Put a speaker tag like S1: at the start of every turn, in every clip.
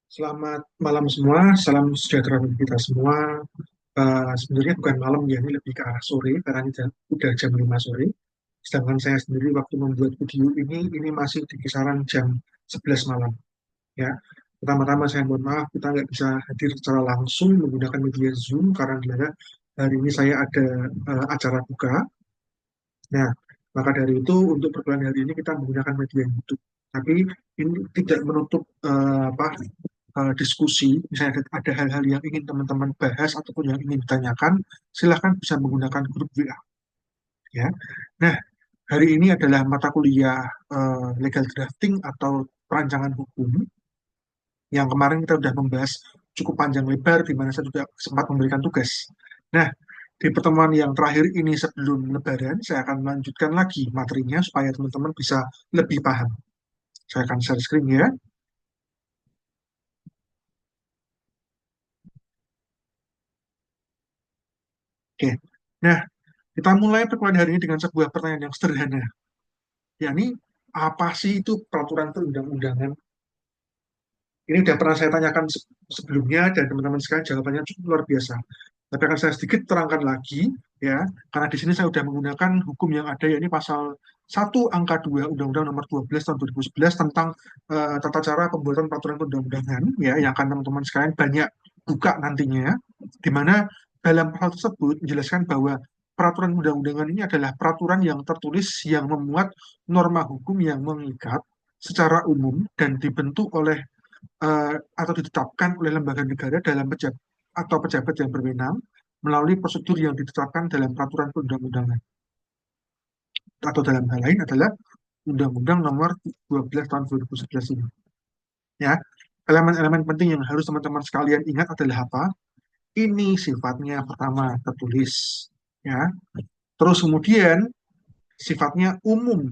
S1: Selamat malam semua, salam sejahtera bagi kita semua. Sebenarnya bukan malam ya, ini lebih ke arah sore, karena ini udah jam 5 sore. Sedangkan saya sendiri waktu membuat video ini masih di kisaran jam 11 malam. Ya, pertama-tama saya mohon maaf, kita nggak bisa hadir secara langsung menggunakan media Zoom, karena hari ini saya ada acara buka. Nah, maka dari itu untuk perkuliahan hari ini kita menggunakan media YouTube. Tapi ini tidak menutup diskusi, misalnya ada hal-hal yang ingin teman-teman bahas ataupun yang ingin ditanyakan, silahkan bisa menggunakan grup WA. Ya. Nah, hari ini adalah mata kuliah legal drafting atau perancangan hukum yang kemarin kita sudah membahas cukup panjang lebar, di mana saya juga sempat memberikan tugas. Nah, di pertemuan yang terakhir ini sebelum Lebaran, saya akan melanjutkan lagi materinya supaya teman-teman bisa lebih paham. Saya akan share screen ya. Oke. Nah, kita mulai perkuliahan hari ini dengan sebuah pertanyaan yang sederhana. Yakni, apa sih itu peraturan perundang-undangan? Ini sudah pernah saya tanyakan sebelumnya dan teman-teman sekalian jawabannya cukup luar biasa. Tapi akan saya sedikit terangkan lagi ya, karena di sini saya sudah menggunakan hukum yang ada, yakni pasal 1 angka 2 Undang-Undang Nomor 12 Tahun 2011 tentang tata cara pembuatan peraturan perundang-undangan ya, yang akan teman-teman sekalian banyak buka nantinya, di mana dalam pasal tersebut menjelaskan bahwa peraturan undang-undangan ini adalah peraturan yang tertulis yang memuat norma hukum yang mengikat secara umum dan dibentuk oleh atau ditetapkan oleh lembaga negara dalam pejabat atau pejabat yang berwenang melalui prosedur yang ditetapkan dalam peraturan perundang-undangan, atau dalam hal lain adalah Undang-Undang Nomor 12 Tahun 2011 ini. Ya, elemen-elemen penting yang harus teman-teman sekalian ingat adalah apa? Ini sifatnya pertama tertulis, ya. Terus kemudian sifatnya umum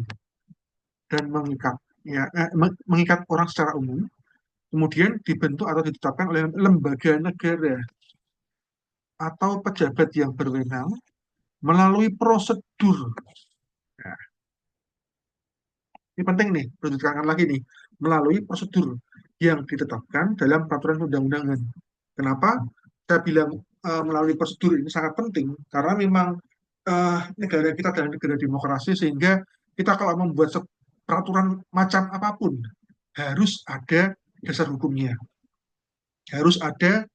S1: dan mengikat, ya, mengikat orang secara umum. Kemudian dibentuk atau ditetapkan oleh lembaga negara atau pejabat yang berwenang melalui prosedur. Nah, ini penting nih, perlu ditekankan lagi nih, melalui prosedur yang ditetapkan dalam peraturan undang-undangan. Kenapa? Saya bilang melalui prosedur ini sangat penting, karena memang negara kita adalah negara demokrasi, sehingga kita kalau membuat peraturan macam apapun, harus ada dasar hukumnya. Harus ada,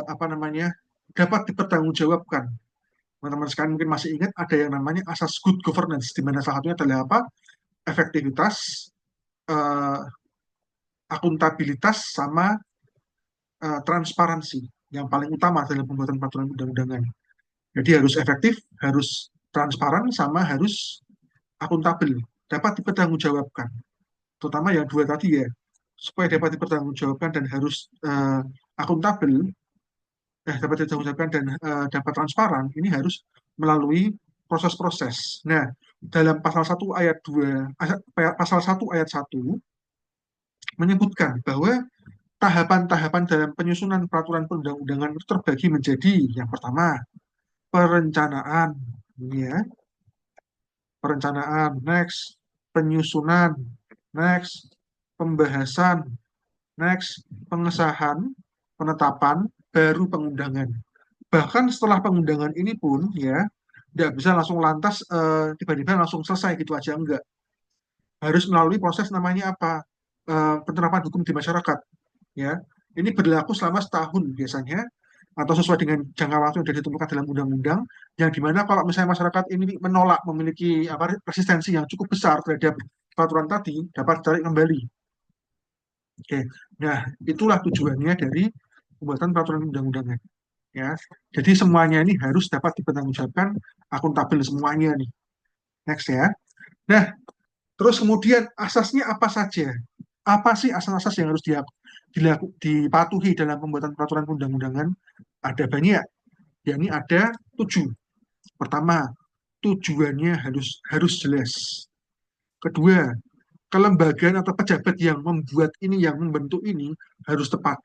S1: apa namanya, dapat dipertanggungjawabkan. Teman-teman sekalian mungkin masih ingat ada yang namanya asas good governance, di mana salah satunya adalah apa? Efektivitas, eh, akuntabilitas, sama transparansi yang paling utama dalam pembuatan peraturan undang-undangan. Jadi harus efektif, harus transparan, sama harus akuntabel, dapat dipertanggungjawabkan. Terutama yang dua tadi ya, supaya dapat dipertanggungjawabkan dan harus akuntabel, dapat dipertanggungjawabkan dan dapat transparan, ini harus melalui proses-proses. Nah, dalam pasal 1 ayat 1 menyebutkan bahwa tahapan-tahapan dalam penyusunan peraturan perundang-undangan itu terbagi menjadi yang pertama perencanaan, ya, perencanaan, next penyusunan, next pembahasan, next pengesahan, penetapan, baru pengundangan. Bahkan setelah pengundangan ini pun ya, tidak bisa langsung lantas tiba-tiba langsung selesai gitu aja, enggak. Harus melalui proses namanya apa? Penerapan hukum di masyarakat, ya. Ini berlaku selama setahun biasanya, atau sesuai dengan jangka waktu yang sudah ditentukan dalam undang-undang, yang dimana kalau misalnya masyarakat ini menolak, memiliki apa, resistensi yang cukup besar terhadap peraturan tadi, dapat ditarik kembali. Oke, nah itulah tujuannya dari pembuatan peraturan undang-undangan. Ya, jadi semuanya ini harus dapat dipertanggungjawabkan, akuntabel semuanya nih. Next ya. Nah, terus kemudian asasnya apa saja? Apa sih asas-asas yang harus dipatuhi dalam pembuatan peraturan undang-undangan? Ada banyak, yakni ada 7. Pertama, tujuannya harus harus jelas. Kedua, kelembagaan atau pejabat yang membuat ini, yang membentuk ini harus tepat.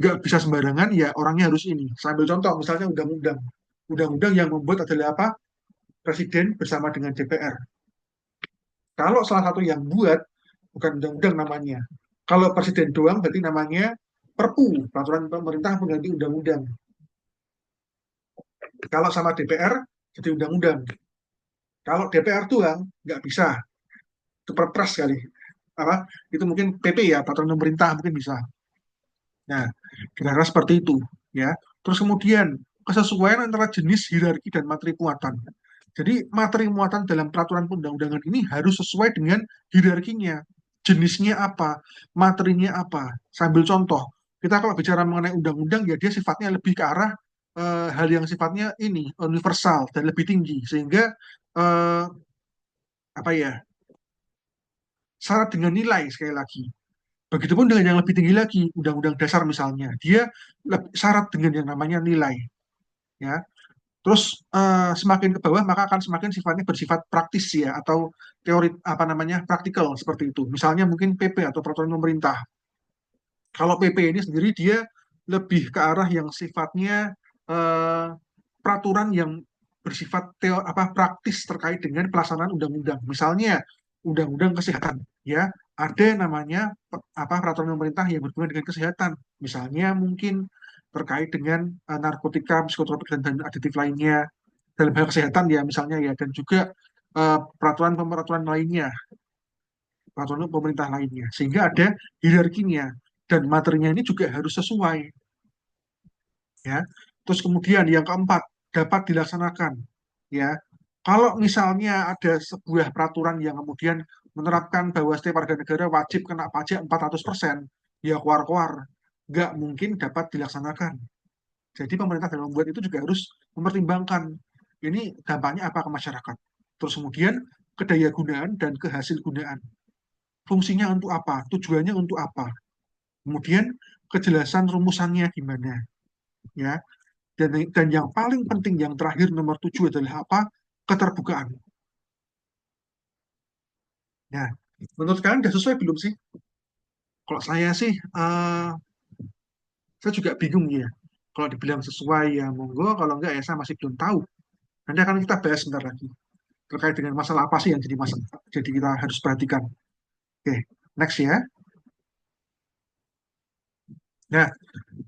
S1: Nggak bisa sembarangan, ya orangnya harus ini. Sambil contoh, misalnya undang-undang. Undang-undang yang membuat adalah apa? Presiden bersama dengan DPR. Kalau salah satu yang buat, bukan undang-undang namanya. Kalau presiden doang berarti namanya Perpu, peraturan pemerintah pengganti undang-undang. Kalau sama DPR jadi undang-undang. Kalau DPR doang nggak bisa, itu perpres kali. Apa? Itu mungkin PP ya, peraturan pemerintah mungkin bisa. Nah, kira-kira seperti itu ya. Terus kemudian kesesuaian antara jenis, hierarki, dan materi muatan. Jadi materi muatan dalam peraturan undang-undangan ini harus sesuai dengan hierarkinya. Jenisnya apa, materinya apa. Sambil contoh, kita kalau bicara mengenai undang-undang ya dia sifatnya lebih ke arah hal yang sifatnya ini universal dan lebih tinggi sehingga eh, apa ya syarat dengan nilai sekali lagi. Begitupun dengan yang lebih tinggi lagi, undang-undang dasar misalnya, dia syarat dengan yang namanya nilai, ya. Terus semakin ke bawah maka akan semakin sifatnya bersifat praktis ya atau teori apa namanya praktikal seperti itu. Misalnya mungkin PP atau peraturan pemerintah. Kalau PP ini sendiri dia lebih ke arah yang sifatnya eh, peraturan yang bersifat apa praktis terkait dengan pelaksanaan undang-undang. Misalnya undang-undang kesehatan, ya ada namanya apa peraturan pemerintah yang berhubungan dengan kesehatan. Misalnya mungkin terkait dengan narkotika, psikotropik dan aditif lainnya dalam hal kesehatan ya misalnya ya dan juga peraturan-peraturan lainnya, peraturan pemerintah lainnya. Sehingga ada hierarkinya dan materinya ini juga harus sesuai ya. Terus kemudian yang keempat dapat dilaksanakan ya. Kalau misalnya ada sebuah peraturan yang kemudian menerapkan bahwa setiap warga negara wajib kena pajak 400%, ya keluar-keluar nggak mungkin dapat dilaksanakan. Jadi pemerintah dalam membuat itu juga harus mempertimbangkan ini dampaknya apa ke masyarakat. Terus kemudian kedaya gunaan dan kehasil gunaan. Fungsinya untuk apa? Tujuannya untuk apa? Kemudian kejelasan rumusannya gimana? Ya, dan yang paling penting yang terakhir nomor 7 adalah apa? Keterbukaan. Nah, menurut kalian sudah sesuai belum sih? Kalau saya sih, saya juga bingung ya. Kalau dibilang sesuai ya monggo, kalau enggak ya saya masih belum tahu. Nanti akan kita bahas sebentar lagi terkait dengan masalah apa sih yang jadi masalah. Jadi kita harus perhatikan. Oke, next ya. Nah,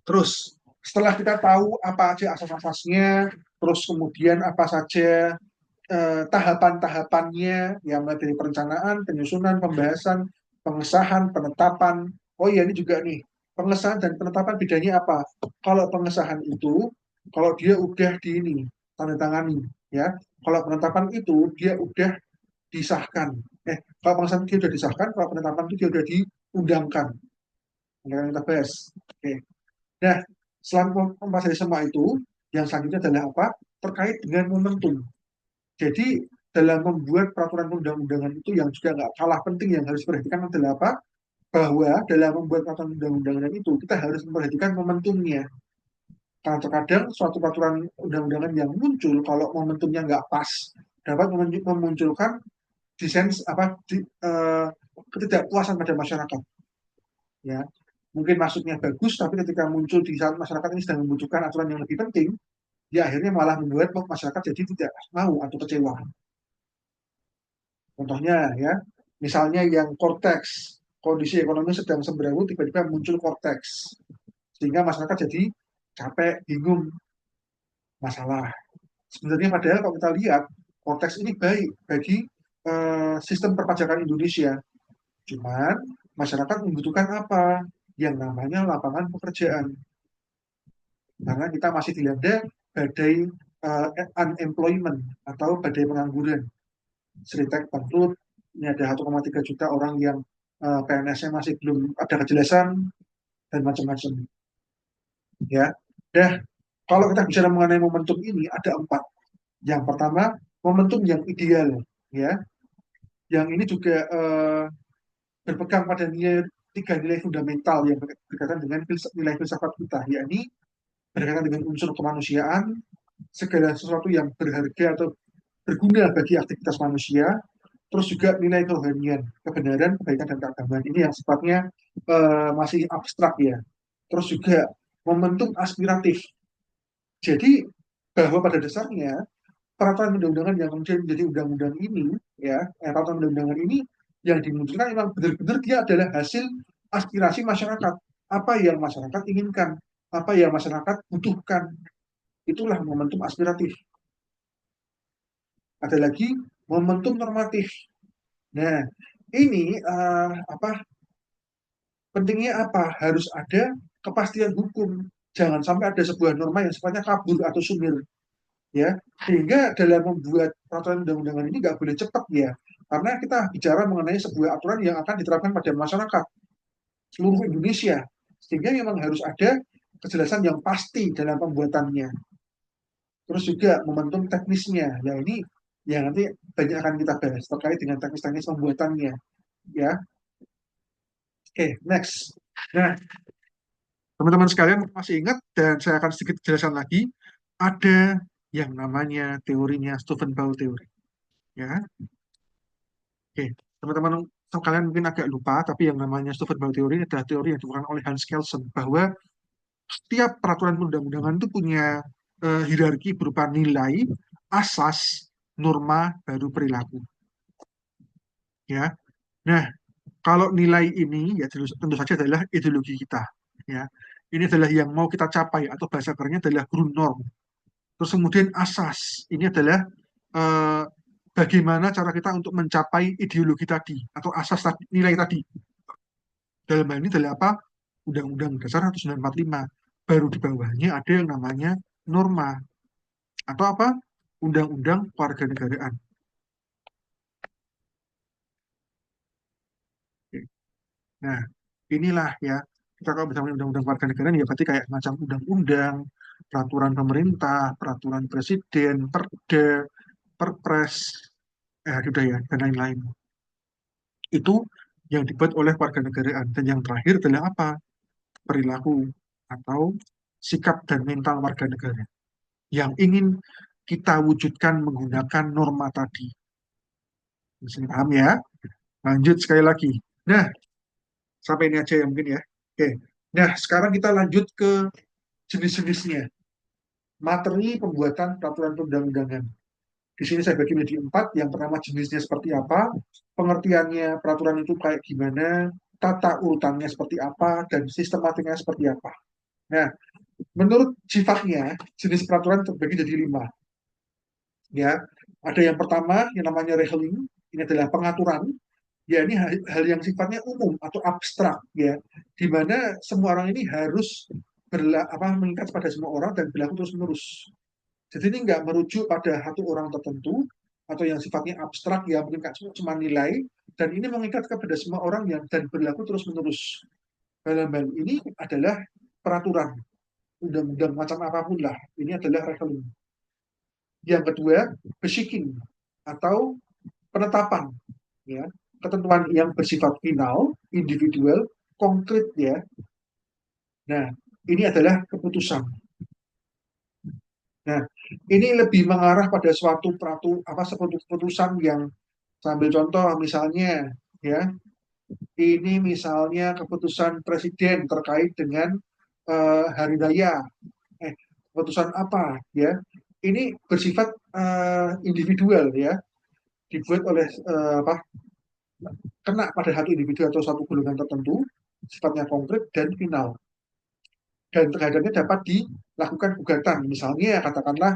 S1: terus setelah kita tahu apa aja asas-asasnya, terus kemudian apa saja tahapan-tahapannya, yang mulai dari perencanaan, penyusunan, pembahasan, pengesahan, penetapan. Oh iya, ini juga nih, pengesahan dan penetapan bedanya apa? Kalau pengesahan itu, kalau dia udah di ini, tanda tangani, ya. Kalau penetapan itu, dia udah disahkan. Kalau pengesahan dia udah disahkan, kalau penetapan itu dia udah diundangkan. Ini yang kita bahas. Oke. Nah, selain pembahasan dari semua itu, yang selanjutnya adalah apa? Terkait dengan momentum. Jadi dalam membuat peraturan undang-undangan itu yang juga nggak kalah penting yang harus diperhatikan adalah apa? Bahwa dalam membuat peraturan undang-undangan itu kita harus memperhatikan momentumnya. Karena terkadang suatu peraturan undang-undangan yang muncul kalau momentumnya nggak pas dapat memunculkan disens apa ketidakpuasan pada masyarakat. Ya, mungkin maksudnya bagus, tapi ketika muncul di saat masyarakat ini sedang membutuhkan aturan yang lebih penting, ya akhirnya malah membuat masyarakat jadi tidak mau atau kecewa. Contohnya ya, misalnya yang korteks, kondisi ekonomi sedang semberawut, tiba-tiba muncul korteks. Sehingga masyarakat jadi capek, bingung, masalah. Sebenarnya padahal kalau kita lihat, korteks ini baik bagi sistem perpajakan Indonesia. Cuman masyarakat membutuhkan apa? Yang namanya lapangan pekerjaan. Karena kita masih dilanda badai unemployment atau badai pengangguran. Seritek bangkrut, ini ada 1,3 juta orang yang PNS-nya masih belum ada kejelasan dan macam-macam ya. Dah, kalau kita bicara mengenai momentum ini ada 4. Yang pertama, momentum yang ideal ya. Yang ini juga berpegang pada nilai 3 nilai fundamental yang berkaitan dengan nilai filsafat kita, yakni berkaitan dengan unsur kemanusiaan, segala sesuatu yang berharga atau berguna bagi aktivitas manusia, terus juga nilai kerohanian, kebenaran, kebaikan, dan keagamaan. Ini yang sifatnya masih abstrak ya. Terus juga momentum aspiratif. Jadi bahwa pada dasarnya peraturan undang-undangan yang kemudian menjadi undang-undang ini, ya, peraturan undang-undangan ini yang dimunculkan memang benar-benar dia adalah hasil aspirasi masyarakat. Apa yang masyarakat inginkan, apa yang masyarakat butuhkan. Itulah momentum aspiratif. Ada lagi momentum normatif. Nah, ini apa pentingnya apa? Harus ada kepastian hukum. Jangan sampai ada sebuah norma yang sifatnya kabur atau sumir, ya. Sehingga dalam membuat peraturan undang-undangan ini nggak boleh cepat, ya. Karena kita bicara mengenai sebuah aturan yang akan diterapkan pada masyarakat seluruh Indonesia. Sehingga memang harus ada kejelasan yang pasti dalam pembuatannya. Terus juga momentum teknisnya. Ya ini yang nanti banyak akan kita bahas terkait dengan teknis-teknis pembuatannya. Ya, oke, next. Nah, teman-teman sekalian masih ingat dan saya akan sedikit jelaskan lagi. Ada yang namanya teorinya Stephen Ball teori. Ya, oke. Teman-teman sekalian mungkin agak lupa, tapi yang namanya Stephen Ball teori adalah teori yang dikeluarkan oleh Hans Kelsen bahwa setiap peraturan undang-undangan itu punya hierarki berupa nilai, asas, norma, baru perilaku. Ya. Nah, kalau nilai ini ya tentu saja adalah ideologi kita. Ya. Ini adalah yang mau kita capai atau bahasa kerennya adalah Grundnorm. Terus kemudian asas ini adalah eh, bagaimana cara kita untuk mencapai ideologi tadi atau asas tadi, nilai tadi. Dalam hal ini adalah apa? Undang-Undang Dasar 1945. Baru di bawahnya ada yang namanya norma atau apa? Undang-Undang Kewarganegaraan. Nah, inilah ya, kita kalau misalnya undang-undang kewarganegaraan ya berarti kayak macam undang-undang, peraturan pemerintah, peraturan presiden, perda, perpres, udah ya, dan lain-lain. Itu yang dibuat oleh warga negaraan. Dan yang terakhir adalah apa? Perilaku atau sikap dan mental warga negara yang ingin kita wujudkan menggunakan norma tadi. Bisa paham ya? Lanjut sekali lagi. Nah, sampai ini aja ya mungkin ya. Oke. Nah, sekarang kita lanjut ke jenis-jenisnya. Materi pembuatan peraturan perundang-undangan. Di sini saya bagi menjadi empat. Yang pertama jenisnya seperti apa, pengertiannya peraturan itu kayak gimana, tata urutannya seperti apa, dan sistematiknya seperti apa. Nah, menurut sifatnya, jenis peraturan terbagi jadi lima. Ya, ada yang pertama yang namanya reheling, ini adalah pengaturan. Ya, ini hal yang sifatnya umum atau abstrak, ya, di mana semua orang ini harus mengikat pada semua orang dan berlaku terus-menerus. Jadi ini nggak merujuk pada satu orang tertentu atau yang sifatnya abstrak ya mungkin cuma nilai dan ini mengikat kepada semua orang yang dan berlaku terus-menerus. Dalam hal ini adalah peraturan undang-undang macam apapun lah. Ini adalah rekening. Yang kedua, beshiking atau penetapan ya. Ketentuan yang bersifat final, individual, konkret ya. Nah, ini adalah keputusan. Nah, ini lebih mengarah pada suatu suatu keputusan yang sambil contoh misalnya ya, ini misalnya keputusan presiden terkait dengan hari raya, eh, keputusan apa ya? Ini bersifat individual ya, dibuat oleh kena pada satu individu atau satu golongan tertentu, sifatnya konkret dan final. Dan terhadapnya dapat dilakukan gugatan. Misalnya katakanlah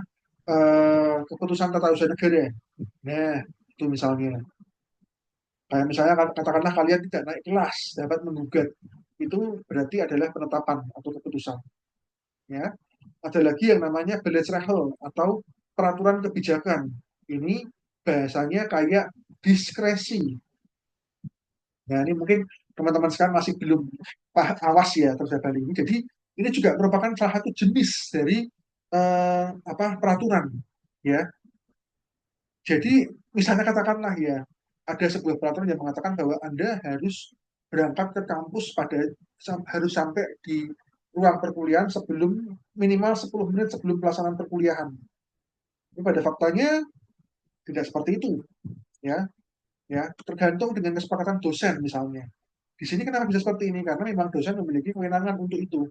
S1: keputusan tata usaha negara. Nah, itu misalnya. Kayak misalnya katakanlah kalian tidak naik kelas, dapat menggugat. Itu berarti adalah penetapan atau keputusan. Ya. Ada lagi yang namanya Beledsrecht atau peraturan kebijakan. Ini bahasanya kayak diskresi. Nah, ini mungkin teman-teman sekarang masih belum awas ya terhadap hal ini. Jadi ini juga merupakan salah satu jenis dari peraturan. Ya, jadi misalnya katakanlah ya ada sebuah peraturan yang mengatakan bahwa Anda harus berangkat ke kampus harus sampai di ruang perkuliahan sebelum minimal 10 menit sebelum pelaksanaan perkuliahan. Ini pada faktanya tidak seperti itu, ya. Ya, tergantung dengan kesepakatan dosen misalnya. Di sini kenapa bisa seperti ini? Karena memang dosen memiliki kewenangan untuk itu.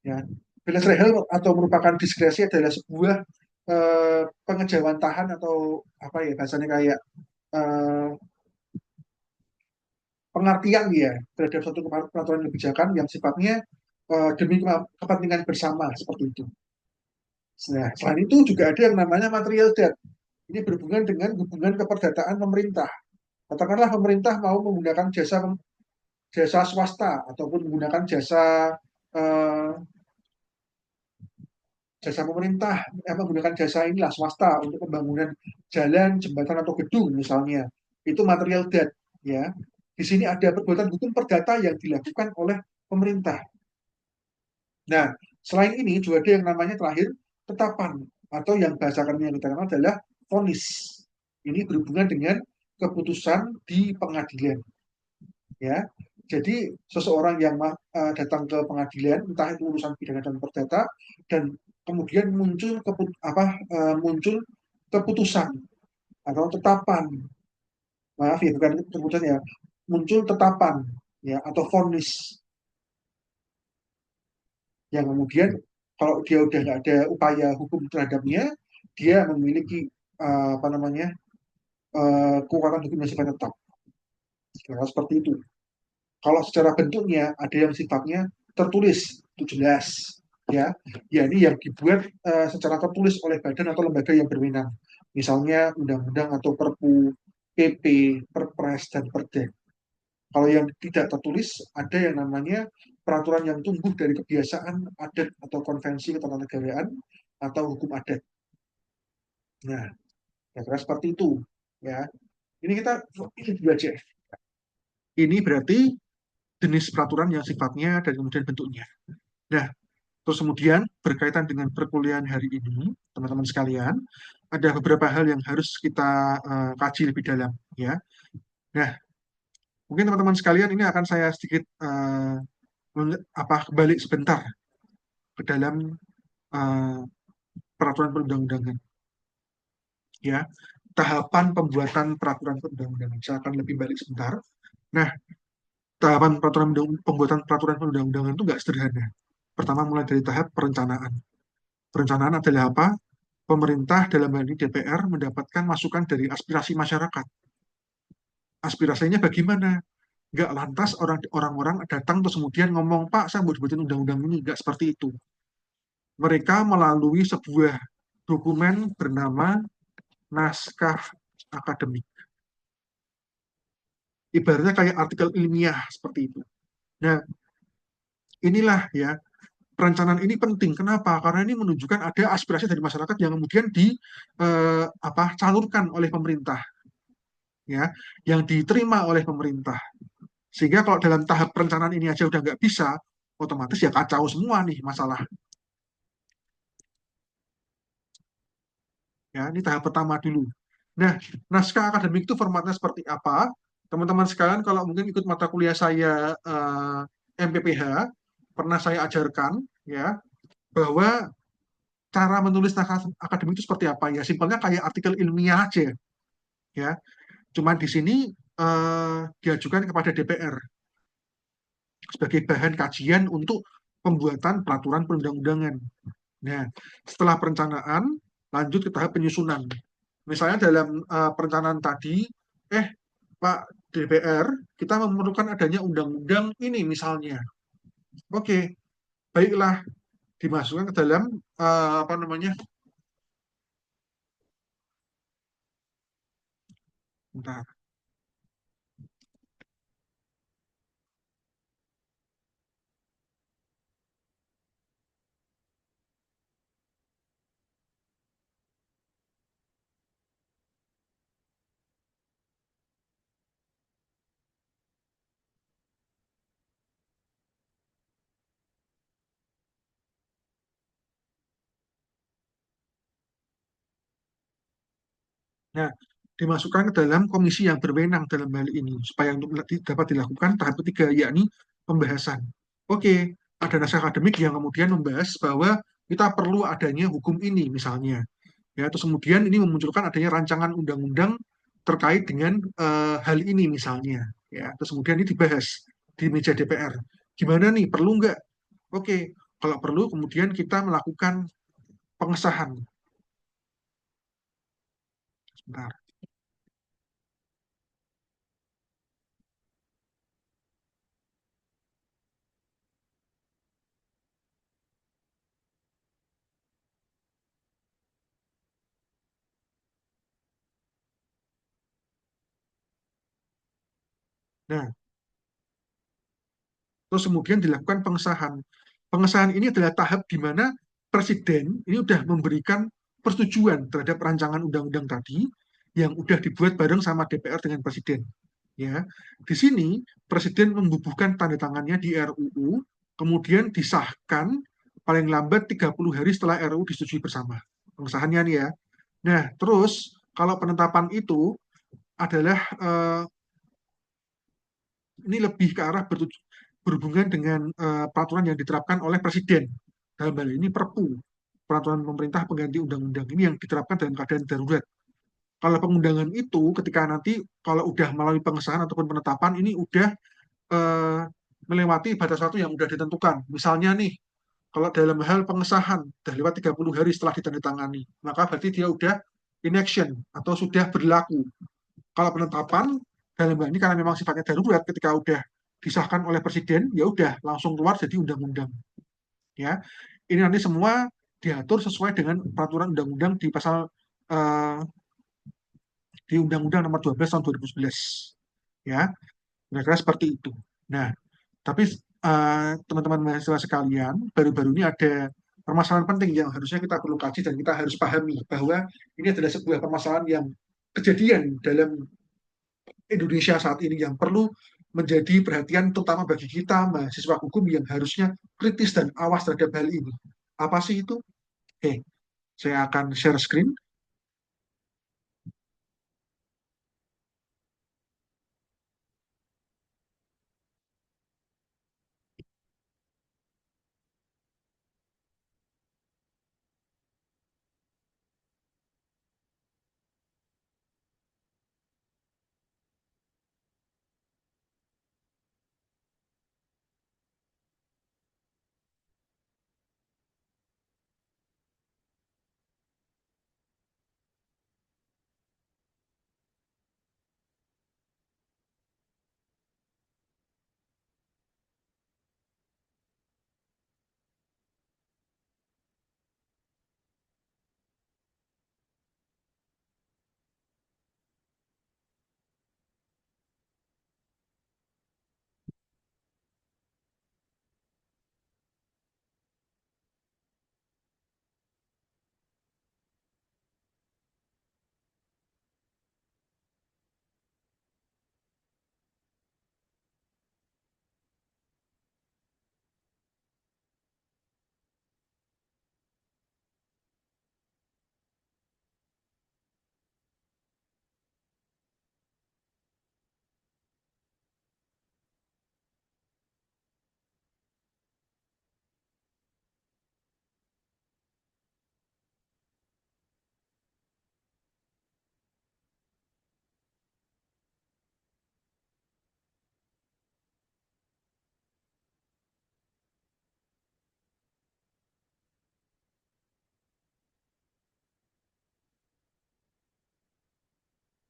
S1: Ya, Bildungsrecht atau merupakan diskresi adalah sebuah pengejawantahan atau apa ya bahasanya kayak eh, pengertian ya terhadap suatu peraturan kebijakan yang sifatnya demi kepentingan bersama seperti itu. Nah, selain itu juga ada yang namanya material debt. Ini berhubungan dengan hubungan keperdataan pemerintah. Katakanlah pemerintah mau menggunakan jasa swasta ataupun menggunakan eh, jasa pemerintah, menggunakan jasa inilah swasta untuk pembangunan jalan, jembatan atau gedung misalnya. Itu material debt ya. Di sini ada perbuatan hukum perdata yang dilakukan oleh pemerintah. Nah, selain ini juga ada yang namanya terakhir tetapan atau yang bahasa kami yang kita kenal adalah vonis. Ini berhubungan dengan keputusan di pengadilan, ya. Jadi seseorang yang datang ke pengadilan, entah itu urusan pidana dan perdata, dan kemudian muncul keputusan atau tetapan, maaf ya bukan keputusan ya, muncul tetapan ya atau vonis yang kemudian kalau dia udah nggak ada upaya hukum terhadapnya, dia memiliki apa namanya kekuatan hukum yang sifatnya tetap. Nah, seperti itu. Kalau secara bentuknya ada yang sifatnya tertulis, itu jelas, ya. Ya ini yang dibuat secara tertulis oleh badan atau lembaga yang berwenang. Misalnya undang-undang atau Perpu, PP, Perpres dan Perda. Kalau yang tidak tertulis ada yang namanya peraturan yang tumbuh dari kebiasaan adat atau konvensi ketatanegaraan atau hukum adat. Nah, kira-kira seperti itu, ya. Ini kita ini dulu aja. Ini berarti jenis peraturan yang sifatnya dan kemudian bentuknya. Nah, terus kemudian berkaitan dengan perkuliahan hari ini, teman-teman sekalian, ada beberapa hal yang harus kita kaji lebih dalam, ya. Nah, mungkin teman-teman sekalian ini akan saya sedikit kembali sebentar ke dalam uh, peraturan perundang-undangan, ya. Tahapan pembuatan peraturan perundang-undangan. Saya akan lebih balik sebentar. Nah, tahapan pembuatan peraturan perundang-undangan itu nggak sederhana. Pertama mulai dari tahap perencanaan. Perencanaan adalah apa? Pemerintah dalam hal ini DPR mendapatkan masukan dari aspirasi masyarakat. Aspirasinya bagaimana? Nggak lantas orang-orang datang terus kemudian ngomong, Pak, saya mau dibuatin undang-undang ini. Nggak seperti itu. Mereka melalui sebuah dokumen bernama naskah akademik. Ibaratnya kayak artikel ilmiah seperti itu. Nah, inilah ya, perencanaan ini penting. Kenapa? Karena ini menunjukkan ada aspirasi dari masyarakat yang kemudian salurkan oleh pemerintah, ya, yang diterima oleh pemerintah. Sehingga kalau dalam tahap perencanaan ini aja udah nggak bisa, otomatis ya kacau semua nih masalah. Ya, ini tahap pertama dulu. Nah, naskah akademik itu formatnya seperti apa? Teman-teman sekalian, kalau mungkin ikut mata kuliah saya MPPH, pernah saya ajarkan ya bahwa cara menulis naskah akademik itu seperti apa ya? Simpelnya kayak artikel ilmiah aja ya. Cuman di sini diajukan kepada DPR sebagai bahan kajian untuk pembuatan peraturan perundang-undangan. Nah, setelah perencanaan, lanjut ke tahap penyusunan. Misalnya dalam perencanaan tadi, eh Pak DPR, kita memerlukan adanya undang-undang ini misalnya. Oke, baiklah dimasukkan ke dalam apa namanya? Bentar. Nah, dimasukkan ke dalam komisi yang berwenang dalam hal ini supaya untuk dapat dilakukan tahap ketiga yakni pembahasan. Oke, ada naskah akademik yang kemudian membahas bahwa kita perlu adanya hukum ini misalnya. Ya, terus kemudian ini memunculkan adanya rancangan undang-undang terkait dengan hal ini misalnya. Ya, terus kemudian ini dibahas di meja DPR. Gimana nih, perlu nggak? Oke, kalau perlu kemudian kita melakukan pengesahan. Sebentar. Nah, terus kemudian dilakukan pengesahan. Pengesahan ini adalah tahap di mana presiden ini sudah memberikan persetujuan terhadap rancangan undang-undang tadi yang sudah dibuat bareng sama DPR dengan presiden. Ya, di sini presiden membubuhkan tanda tangannya di RUU, kemudian disahkan paling lambat 30 hari setelah RUU disetujui bersama. Pengesahannya nih ya. Nah, terus kalau penetapan itu adalah ini lebih ke arah berhubungan dengan peraturan yang diterapkan oleh presiden. Dalam hal ini Perpu, peraturan pemerintah pengganti undang-undang ini yang diterapkan dalam keadaan darurat. Kalau pengundangan itu ketika nanti kalau udah melalui pengesahan ataupun penetapan ini udah eh, melewati batas waktu yang udah ditentukan. Misalnya nih, kalau dalam hal pengesahan udah lewat 30 hari setelah ditandatangani, maka berarti dia udah in action atau sudah berlaku. Kalau penetapan dalam hal ini karena memang sifatnya darurat, ketika udah disahkan oleh presiden, ya udah langsung keluar jadi undang-undang. Ya, ini nanti semua diatur sesuai dengan peraturan undang-undang di pasal eh, di Undang-Undang Nomor 12 tahun 2011. Ya, kira-kira seperti itu. Nah, tapi teman-teman mahasiswa sekalian, baru-baru ini ada permasalahan penting yang harusnya kita perlu kaji dan kita harus pahami bahwa ini adalah sebuah permasalahan yang kejadian dalam Indonesia saat ini yang perlu menjadi perhatian terutama bagi kita mahasiswa hukum yang harusnya kritis dan awas terhadap hal ini. Apa sih itu? Oke, saya akan share screen.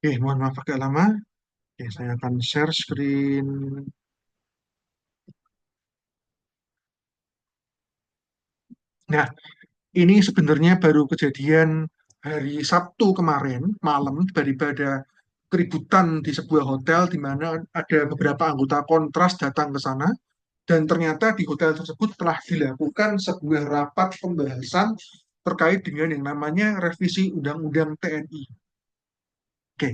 S1: Oke, mohon maaf agak lama. Oke, saya akan share screen. Nah, ini sebenarnya baru kejadian hari Sabtu kemarin malam daripada keributan di sebuah hotel di mana ada beberapa anggota kontras datang ke sana dan ternyata di hotel tersebut telah dilakukan sebuah rapat pembahasan terkait dengan yang namanya revisi Undang-Undang TNI. Oke.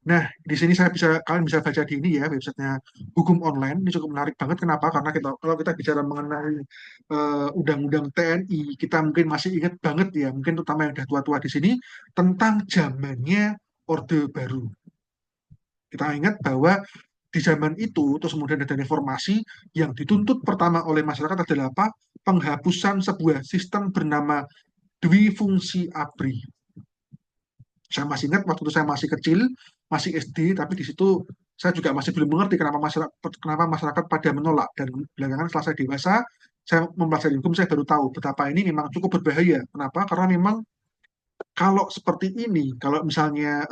S1: Nah, di sini kalian bisa baca di ini ya websitenya Hukum Online. Ini cukup menarik banget. Kenapa? Karena kalau kita bicara mengenai Undang-Undang TNI, kita mungkin masih ingat banget ya, mungkin terutama yang udah tua-tua di sini tentang zamannya Orde Baru. Kita ingat bahwa di zaman itu terus kemudian ada reformasi yang dituntut pertama oleh masyarakat adalah apa? Penghapusan sebuah sistem bernama dwi fungsi ABRI. Saya masih ingat waktu itu saya masih kecil, masih SD, tapi di situ saya juga masih belum mengerti kenapa masyarakat pada menolak. Dan belakangan setelah saya dewasa, saya mempelajari hukum, saya baru tahu betapa ini memang cukup berbahaya. Kenapa? Karena memang kalau seperti ini, kalau misalnya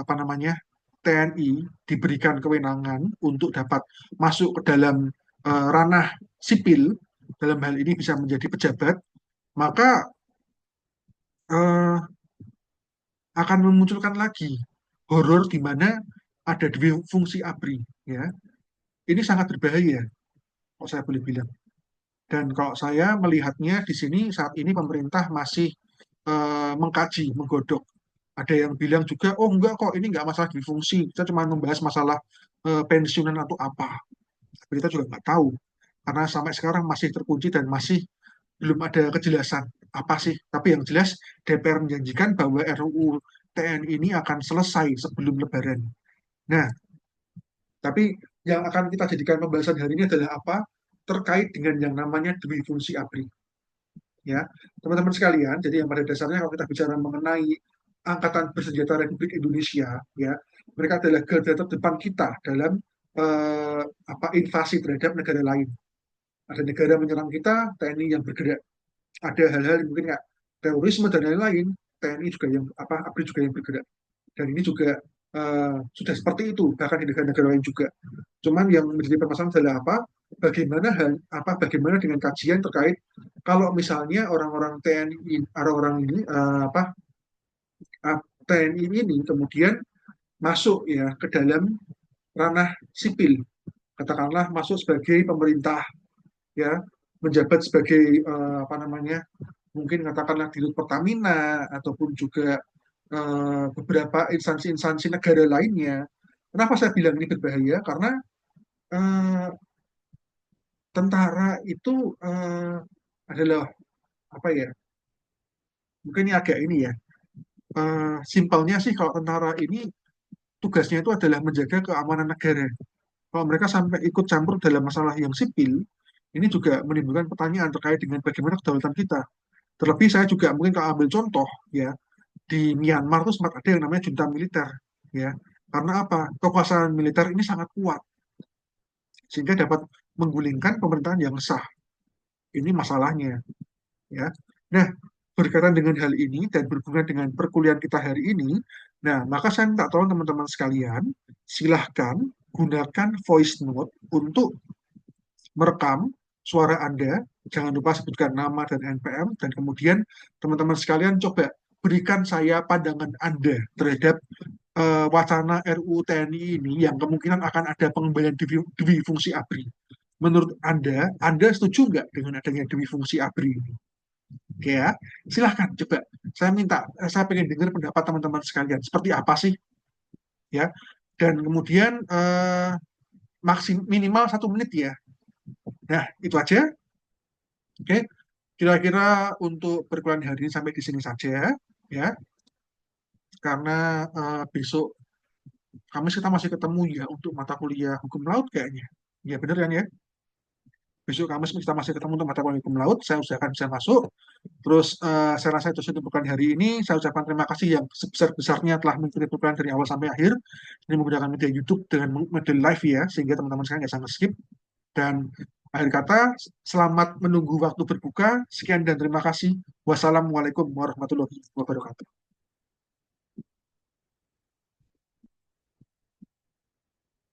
S1: apa namanya TNI diberikan kewenangan untuk dapat masuk ke dalam ranah sipil, dalam hal ini bisa menjadi pejabat, maka eh, akan memunculkan lagi horor di mana ada dua fungsi ABRI, ya. ini sangat berbahaya, kalau saya boleh bilang. Dan kalau saya melihatnya di sini saat ini pemerintah masih mengkaji, menggodok. Ada yang bilang juga, oh enggak kok, ini enggak masalah dui fungsi, kita cuma membahas masalah pensiunan atau apa. Tapi kita juga nggak tahu, karena sampai sekarang masih terkunci dan masih belum ada kejelasan apa sih. Tapi yang jelas DPR menjanjikan bahwa RUU TNI ini akan selesai sebelum Lebaran. Nah, tapi yang akan kita jadikan pembahasan hari ini adalah apa? Terkait dengan yang namanya dui fungsi ABRI. Ya, teman-teman sekalian. Jadi yang pada dasarnya kalau kita bicara mengenai Angkatan Bersenjata Republik Indonesia, ya, mereka adalah garda terdepan kita dalam invasi terhadap negara lain. Ada negara menyerang kita, TNI yang bergerak. Ada hal-hal yang mungkin kayak terorisme dan lain-lain, TNI juga yang ABRI juga yang bergerak. Dan ini juga sudah seperti itu bahkan di negara-negara lain juga. Cuman yang menjadi permasalahan adalah apa? Bagaimana dengan kajian terkait kalau misalnya orang-orang TNI, orang-orang ini TNI ini kemudian masuk ya ke dalam ranah sipil, katakanlah masuk sebagai pemerintah, ya, menjabat sebagai mungkin katakanlah Dirut Pertamina ataupun juga beberapa instansi-instansi negara lainnya. Kenapa saya bilang ini berbahaya? Karena eh, tentara itu adalah apa ya? Mungkin ini agak ini ya. Simpelnya sih kalau tentara ini tugasnya itu adalah menjaga keamanan negara. Kalau mereka sampai ikut campur dalam masalah yang sipil, ini juga menimbulkan pertanyaan terkait dengan bagaimana kedaulatan kita. Terlebih saya juga mungkin kalau ambil contoh ya, di Myanmar itu sempat ada yang namanya junta militer, ya. Karena apa? Kekuasaan militer ini sangat kuat sehingga dapat menggulingkan pemerintahan yang sah. Ini masalahnya, ya. Nah, berkaitan dengan hal ini dan berhubungan dengan perkuliahan kita hari ini, nah, maka saya minta tolong teman-teman sekalian, silahkan gunakan voice note untuk merekam suara Anda, jangan lupa sebutkan nama dan NPM, dan kemudian teman-teman sekalian coba berikan saya pandangan Anda terhadap wacana RUU TNI ini yang kemungkinan akan ada pengembalian dui fungsi ABRI. Menurut Anda setuju nggak dengan adanya dui fungsi ABRI ini? Oke ya, silahkan coba. Saya pengen dengar pendapat teman-teman sekalian. Seperti apa sih, ya? Dan kemudian minimal 1 menit ya. Nah, itu aja. Oke, kira-kira untuk perkuliahan hari ini sampai di sini saja, ya. Karena besok Kamis kita masih ketemu ya untuk mata kuliah hukum laut kayaknya. Ya benar kan ya? Besok Kamis kita masih ketemu untuk mata kuliah hukum laut. Saya usahakan bisa masuk. Terus saya rasa itu sudah bukan hari ini. Saya ucapkan terima kasih yang sebesar-besarnya telah mengikuti perkuliahan dari awal sampai akhir. Ini menggunakan media YouTube dengan media live ya, sehingga teman-teman sekalian nggak sampai skip. Dan akhir kata, selamat menunggu waktu berbuka. Sekian dan terima kasih. Wassalamualaikum warahmatullahi wabarakatuh.